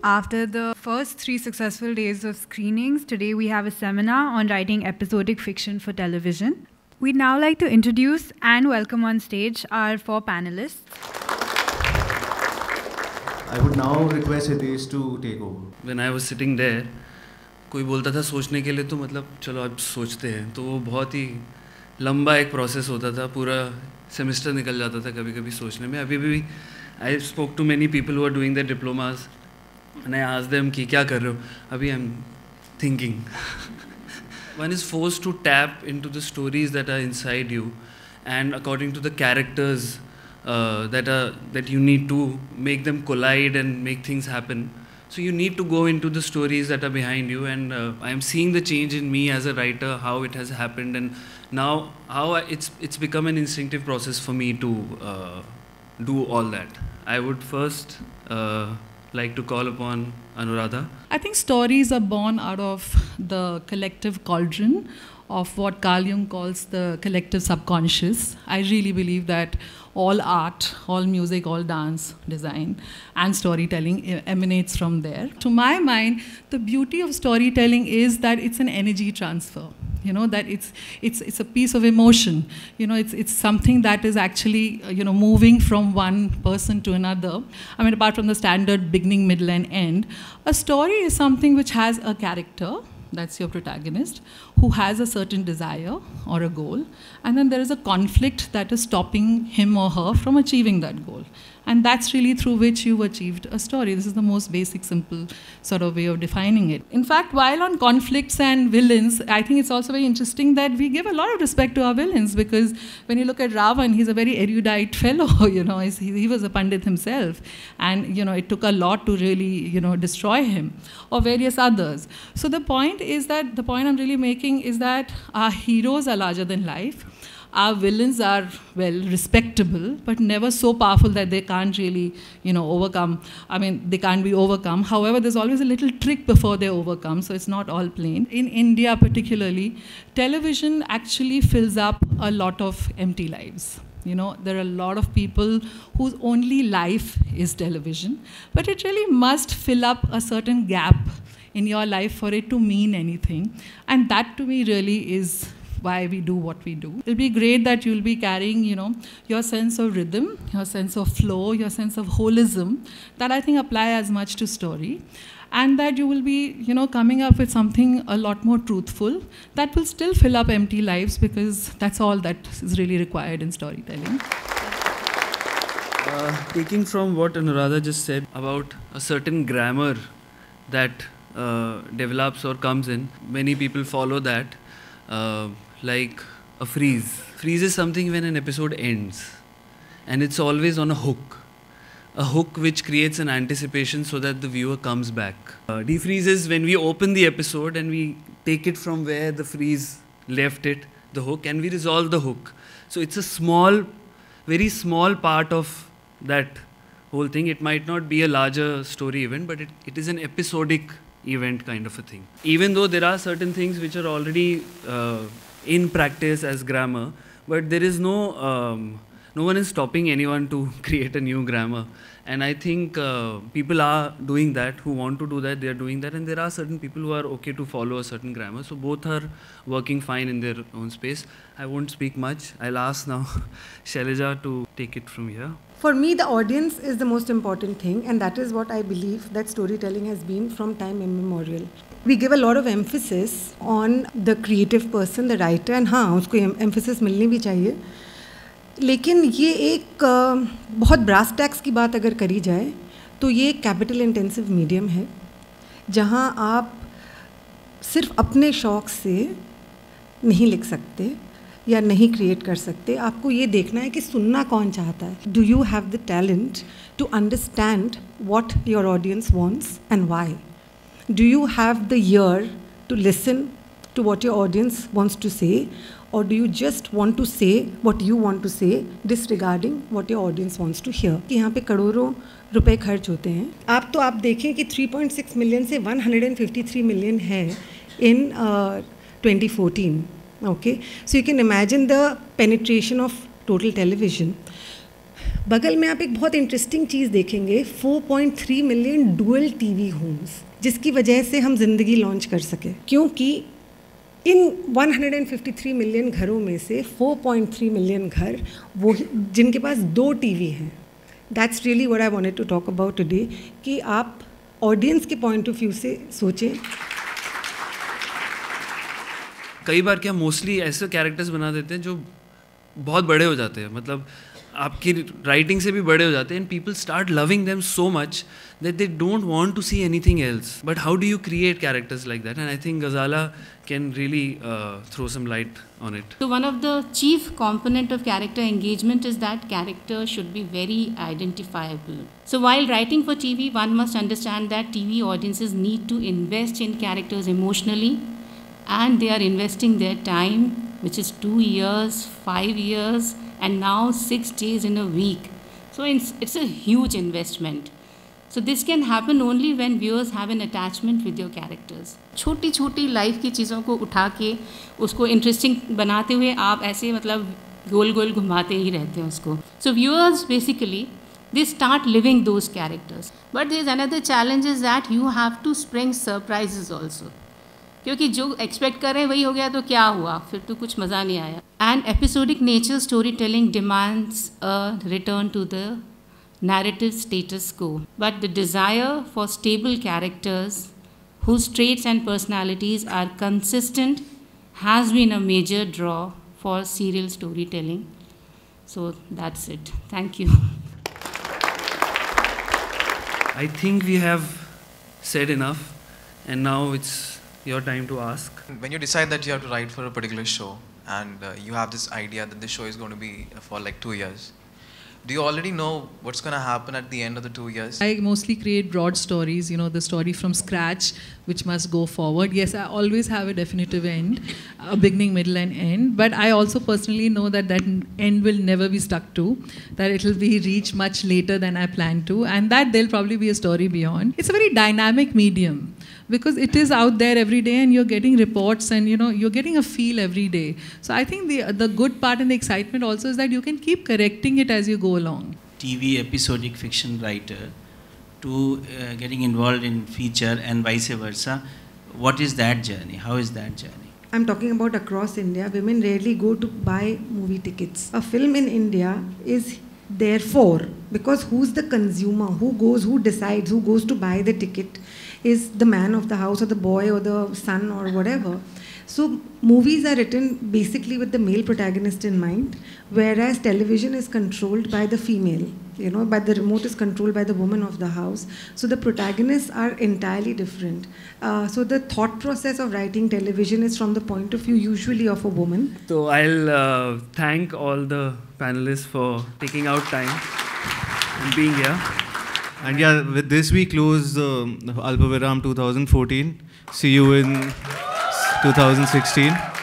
After the first 3 successful days of screenings, today we have a seminar on writing episodic fiction for television. We'd now like to introduce and welcome on stage our 4 panelists. I would now request Hitesh to take over. When I was sitting there, कोई बोलता था सोचने के लिए तो मतलब चलो अब सोचते हैं, तो वो बहुत ही लंबा एक प्रोसेस होता था, पूरा सेमेस्टर निकल जाता था कभी कभी सोचने में. अभी भी I spoke to many people who are doing their diplomas and I asked them कि क्या कर रहे हो? अभी I'm thinking. One is forced to tap into the stories that are inside you and according to the characters that you need to make them collide and make things happen. So you need to go into the stories that are behind you, and I am seeing the change in me as a writer, how it has happened, and now how it's become an instinctive process for me to do all that. I would first like to call upon Anuradha. I think stories are born out of the collective cauldron of what Carl Jung calls the collective subconscious. I really believe that all art, all music, all dance, design and storytelling emanates from there. To my mind, the beauty of storytelling is that it's an energy transfer. You know, that it's a piece of emotion. You know, it's something that is actually, moving from one person to another. I mean, apart from the standard beginning, middle and end, a story is something which has a character, that's your protagonist, who has a certain desire or a goal, and then there is a conflict that is stopping him or her from achieving that goal. And that's really through which you've achieved a story. This is the most basic, simple sort of way of defining it. In fact, while on conflicts and villains, I think it's also very interesting that we give a lot of respect to our villains, because when you look at Ravan, he's a very erudite fellow, he was a Pandit himself. And, it took a lot to really, destroy him, or various others. So the point I'm really making is that our heroes are larger than life. Our villains are, well, respectable, but never so powerful that they can't really, overcome. I mean, they can't be overcome. However, there's always a little trick before they overcome, so it's not all plain. In India particularly, television actually fills up a lot of empty lives. There are a lot of people whose only life is television, but it really must fill up a certain gap in your life for it to mean anything. And that to me really is why we do what we do. It'll be great that you'll be carrying, your sense of rhythm, your sense of flow, your sense of holism, that I think apply as much to story. And that you will be, coming up with something a lot more truthful that will still fill up empty lives, because that's all that is really required in storytelling. Taking from what Anuradha just said about a certain grammar that develops or comes in, many people follow that. Like a freeze. Freeze is something when an episode ends, and it's always on a hook. A hook which creates an anticipation so that the viewer comes back. Defreeze is when we open the episode and we take it from where the freeze left it, the hook, and we resolve the hook. So it's a very small part of that whole thing. It might not be a larger story event, but it is an episodic event kind of a thing. Even though there are certain things which are already in practice as grammar, but there is no one is stopping anyone to create a new grammar. And I think people are doing that, who want to do that, they are doing that, and there are certain people who are okay to follow a certain grammar. So both are working fine in their own space. I won't speak much. I'll ask now Shailaja to take it from here. For me, the audience is the most important thing, and that is what I believe that storytelling has been from time immemorial. We give a lot of emphasis on the creative person, the writer, and हाँ, उसको emphasis मिलनी भी चाहिए. लेकिन ये एक बहुत brass tax की बात अगर करी जाए, तो ये एक कैपिटल इंटेंसिव मीडियम है, जहाँ आप सिर्फ अपने शौक़ से नहीं लिख सकते या नहीं क्रिएट कर सकते. आपको ये देखना है कि सुनना कौन चाहता है. Do you have the talent to understand what your audience wants and why? Do you have the ear to listen to what your audience wants to say, or do you just want to say what you want to say, disregarding what your audience wants to hear? कि यहाँ पे करोड़ों रुपए खर्च होते हैं. आप देखें कि 3.6 मिलियन से 153 मिलियन है in 2014. Okay, so you can imagine the penetration of total television. बगल में आप एक बहुत इंटरेस्टिंग चीज़ देखेंगे, 4.3 मिलियन डुअल टीवी होम्स, जिसकी वजह से हम ज़िंदगी लॉन्च कर सके, क्योंकि इन 153 मिलियन घरों में से 4.3 मिलियन घर वो जिनके पास 2 टीवी हैं. That's really what I wanted to talk about today, कि आप ऑडियंस के पॉइंट ऑफ व्यू से सोचें. कई बार क्या मोस्टली ऐसे कैरेक्टर्स बना देते हैं जो बहुत बड़े हो जाते हैं, मतलब आपकी राइटिंग से भी बड़े हो जाते हैं, and people start loving them so much that they don't want to see anything else. But how do you create characters like that? And I think Ghazala can really throw some light on it. So one of the chief component of character engagement is that character should be very identifiable. So while writing for TV, one must understand that TV audiences need to invest in characters emotionally, and they are investing their time, which is 2 years, 5 years, and now 6 days in a week. So it's a huge investment. So this can happen only when viewers have an attachment with your characters. छोटी छोटी life की चीज़ों को उठा के उसको interesting बनाते हुए आप ऐसे मतलब गोल गोल घुमाते ही रहते हैं उसको. So viewers basically they start living those characters. But there is another challenge is that you have to spring surprises also. क्योंकि जो एक्सपेक्ट कर रहे हैं वही हो गया तो क्या हुआ, फिर तो कुछ मज़ा नहीं आया. And episodic nature story telling demands a return to the narrative status quo, but the desire for stable characters whose traits and personalities are consistent has been a major draw for serial storytelling. So that's it. Thank you. I think we have said enough, and now it's your time to ask. When you decide that you have to write for a particular show, and you have this idea that the show is going to be for like 2 years, do you already know what's going to happen at the end of the 2 years? I mostly create broad stories, the story from scratch, which must go forward. Yes, I always have a definitive end, a beginning, middle, and end. But I also personally know that that end will never be stuck to, that it will be reached much later than I planned to, and that there'll probably be a story beyond. It's a very dynamic medium, because it is out there every day and you're getting reports and you're getting a feel every day. So I think the good part and the excitement also is that you can keep correcting it as you go along. TV episodic fiction writer to getting involved in feature and vice versa. What is that journey? How is that journey? I'm talking about across India. Women rarely go to buy movie tickets. A film in India is therefore, because who's the consumer, who decides, who goes to buy the ticket is the man of the house or the boy or the son or whatever. So movies are written basically with the male protagonist in mind, whereas television is controlled by the female, but the remote is controlled by the woman of the house. So the protagonists are entirely different. So the thought process of writing television is from the point of view usually of a woman. So I'll thank all the panelists for taking out time and being here. And yeah, with this we close Alpaviram 2014. See you in 2016.